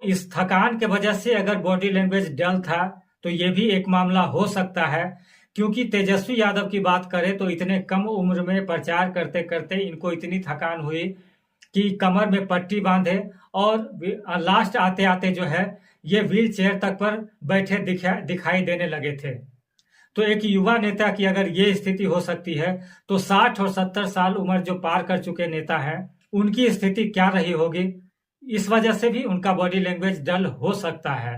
इस थकान के वजह से अगर बॉडी लैंग्वेज डल था तो ये भी एक मामला हो सकता है, क्योंकि तेजस्वी यादव की बात करें तो इतने कम उम्र में प्रचार करते करते इनको इतनी थकान हुई कि कमर में पट्टी बांधे और लास्ट आते आते जो है ये व्हील चेयर तक पर बैठे दिखाई देने लगे थे। तो एक युवा नेता की अगर ये स्थिति हो सकती है तो 60 और 70 साल उम्र जो पार कर चुके नेता हैं उनकी स्थिति क्या रही होगी। इस वजह से भी उनका बॉडी लैंग्वेज डल हो सकता है।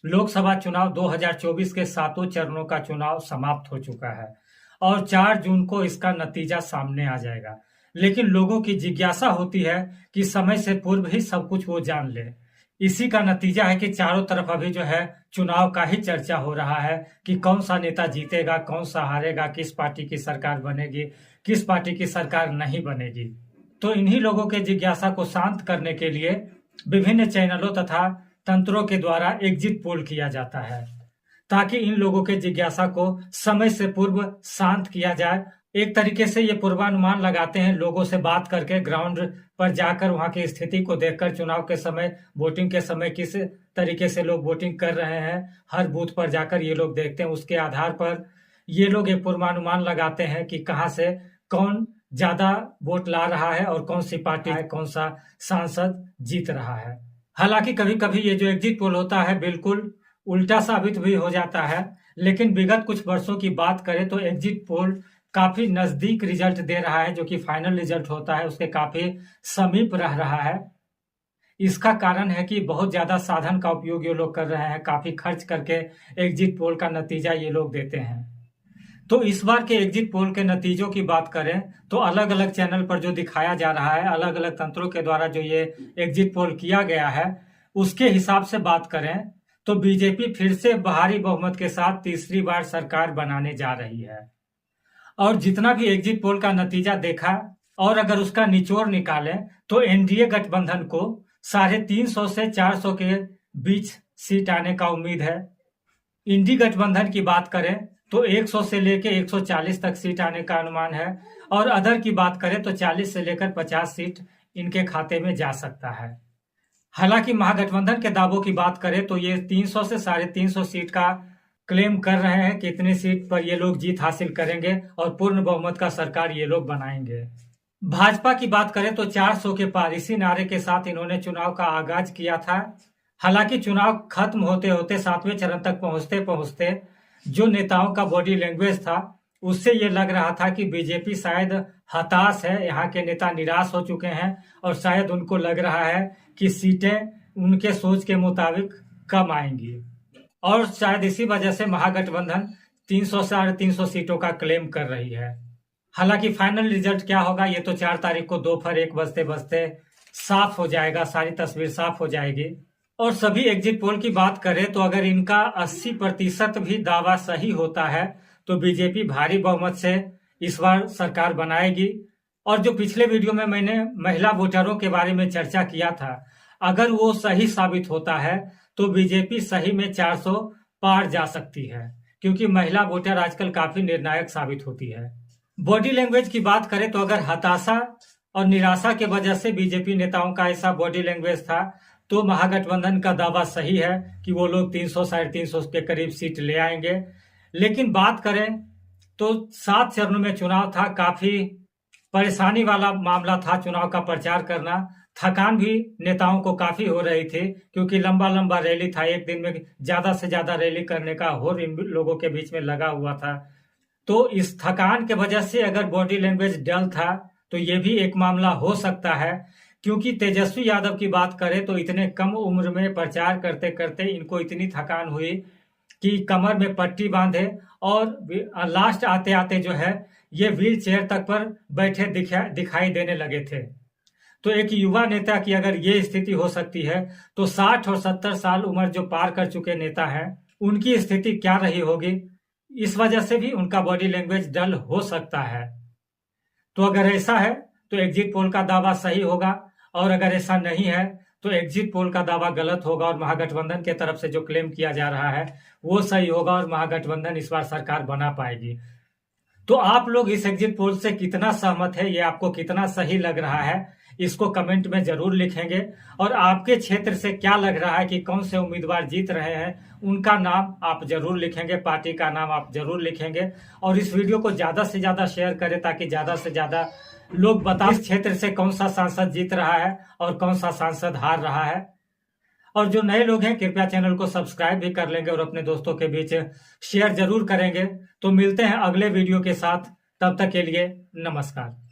लोकसभा चुनाव 2024 के 7 चरणों का चुनाव समाप्त हो चुका है और 4 जून को इसका नतीजा सामने आ जाएगा। लेकिन लोगों की जिज्ञासा होती है कि समय से पूर्व ही सब कुछ वो जान ले। इसी का नतीजा है कि चारों तरफ अभी जो है चुनाव का ही चर्चा हो रहा है कि कौन सा नेता जीतेगा, कौन सा हारेगा, किस पार्टी की सरकार बनेगी, किस पार्टी की सरकार नहीं बनेगी। तो इन्हीं लोगों के जिज्ञासा को शांत करने के लिए विभिन्न चैनलों तथा तंत्रों के द्वारा एग्जिट पोल किया जाता है, ताकि इन लोगों के जिज्ञासा को समय से पूर्व शांत किया जाए। एक तरीके से ये पूर्वानुमान लगाते हैं लोगों से बात करके, ग्राउंड पर जाकर वहां की स्थिति को देखकर, चुनाव के समय, वोटिंग के समय किस तरीके से लोग वोटिंग कर रहे हैं, हर बूथ पर जाकर ये लोग देखते हैं। उसके आधार पर ये लोग एक पूर्वानुमान लगाते हैं कि कहां से कौन ज्यादा वोट ला रहा है और कौन सी पार्टी है, कौन सा सांसद जीत रहा है। हालांकि कभी कभी ये जो एग्जिट पोल होता है बिल्कुल उल्टा साबित भी हो जाता है, लेकिन विगत कुछ वर्षों की बात करें तो एग्जिट पोल काफी नजदीक रिजल्ट दे रहा है, जो कि फाइनल रिजल्ट होता है उसके काफी समीप रह रहा है। इसका कारण है कि बहुत ज्यादा साधन का उपयोग ये लोग कर रहे हैं, काफी खर्च करके एग्जिट पोल का नतीजा ये लोग देते हैं। तो इस बार के एग्जिट पोल के नतीजों की बात करें तो अलग अलग चैनल पर जो दिखाया जा रहा है, अलग अलग तंत्रों के द्वारा जो ये एग्जिट पोल किया गया है, उसके हिसाब से बात करें तो बीजेपी फिर से भारी बहुमत के साथ तीसरी बार सरकार बनाने जा रही है। और जितना भी एग्जिट पोल का नतीजा देखा और अगर उसका निचोड़ निकालें तो एनडीए गठबंधन को 350 से 400 के बीच सीट आने का उम्मीद है। इंडी गठबंधन की बात करें तो 100 से लेकर 140 तक सीट आने का अनुमान है और अदर की बात करें तो 40 से लेकर 50 सीट इनके खाते में जा सकता है। हालांकि महागठबंधन के दावों की बात करें तो ये 300 से 350 सीट का क्लेम कर रहे हैं कि इतनी सीट पर ये लोग जीत हासिल करेंगे और पूर्ण बहुमत का सरकार ये लोग बनाएंगे। भाजपा की बात करें तो 400 के पार इसी नारे के साथ इन्होंने चुनाव का आगाज किया था। हालांकि चुनाव खत्म होते होते 7वें चरण तक पहुंचते पहुंचते जो नेताओं का बॉडी लैंग्वेज था उससे ये लग रहा था कि बीजेपी शायद हताश है, यहाँ के नेता निराश हो चुके हैं और शायद उनको लग रहा है कि सीटें उनके सोच के मुताबिक कम आएंगी और शायद इसी वजह से महागठबंधन 300 से 350 सीटों का क्लेम कर रही है। हालांकि फाइनल रिजल्ट क्या होगा ये तो 4 तारीख को दोपहर 1 बजते बजते साफ हो जाएगा, सारी तस्वीर साफ हो जाएगी। और सभी एग्जिट पोल की बात करें तो अगर इनका 80% भी दावा सही होता है तो बीजेपी भारी बहुमत से इस बार सरकार बनाएगी। और जो पिछले वीडियो में मैंने महिला वोटरों के बारे में चर्चा किया था, अगर वो सही साबित होता है तो बीजेपी सही में 400 पार जा सकती है, क्योंकि महिला वोटर आजकल काफी निर्णायक साबित होती है। बॉडी लैंग्वेज की बात करें तो अगर हताशा और निराशा के वजह से बीजेपी नेताओं का ऐसा बॉडी लैंग्वेज था तो महागठबंधन का दावा सही है कि वो लोग 300 350 के करीब सीट ले आएंगे। लेकिन बात करें तो 7 चरणों में चुनाव था, काफी परेशानी वाला मामला था चुनाव का प्रचार करना। थकान भी नेताओं को काफी हो रही थी, क्योंकि लंबा लंबा रैली था, एक दिन में ज्यादा से ज्यादा रैली करने का होड़ इन लोगों के बीच में लगा हुआ था। तो इस थकान के वजह से अगर बॉडी लैंग्वेज डल था तो ये भी एक मामला हो सकता है, क्योंकि तेजस्वी यादव की बात करें तो इतने कम उम्र में प्रचार करते करते इनको इतनी थकान हुई कि कमर में पट्टी बांधे और लास्ट आते आते जो है ये व्हील चेयर तक पर बैठे दिखाई देने लगे थे। तो एक युवा नेता की अगर ये स्थिति हो सकती है तो 60 और 70 साल उम्र जो पार कर चुके नेता हैं उनकी स्थिति क्या रही होगी। इस वजह से भी उनका बॉडी लैंग्वेज डल हो सकता है। तो अगर ऐसा है तो एग्जिट पोल का दावा सही होगा, और अगर ऐसा नहीं है तो एग्जिट पोल का दावा गलत होगा और महागठबंधन के तरफ से जो क्लेम किया जा रहा है वो सही होगा और महागठबंधन इस बार सरकार बना पाएगी। तो आप लोग इस एग्जिट पोल से कितना सहमत है, ये आपको कितना सही लग रहा है, इसको कमेंट में जरूर लिखेंगे। और आपके क्षेत्र से क्या लग रहा है कि कौन से उम्मीदवार जीत रहे हैं, उनका नाम आप जरूर लिखेंगे, पार्टी का नाम आप जरूर लिखेंगे। और इस वीडियो को ज्यादा से ज्यादा शेयर करें ताकि ज्यादा से ज्यादा लोग बता इस क्षेत्र से कौन सा सांसद जीत रहा है और कौन सा सांसद हार रहा है। और जो नए लोग हैं कृपया चैनल को सब्सक्राइब भी कर लेंगे और अपने दोस्तों के बीच शेयर जरूर करेंगे। तो मिलते हैं अगले वीडियो के साथ, तब तक के लिए नमस्कार।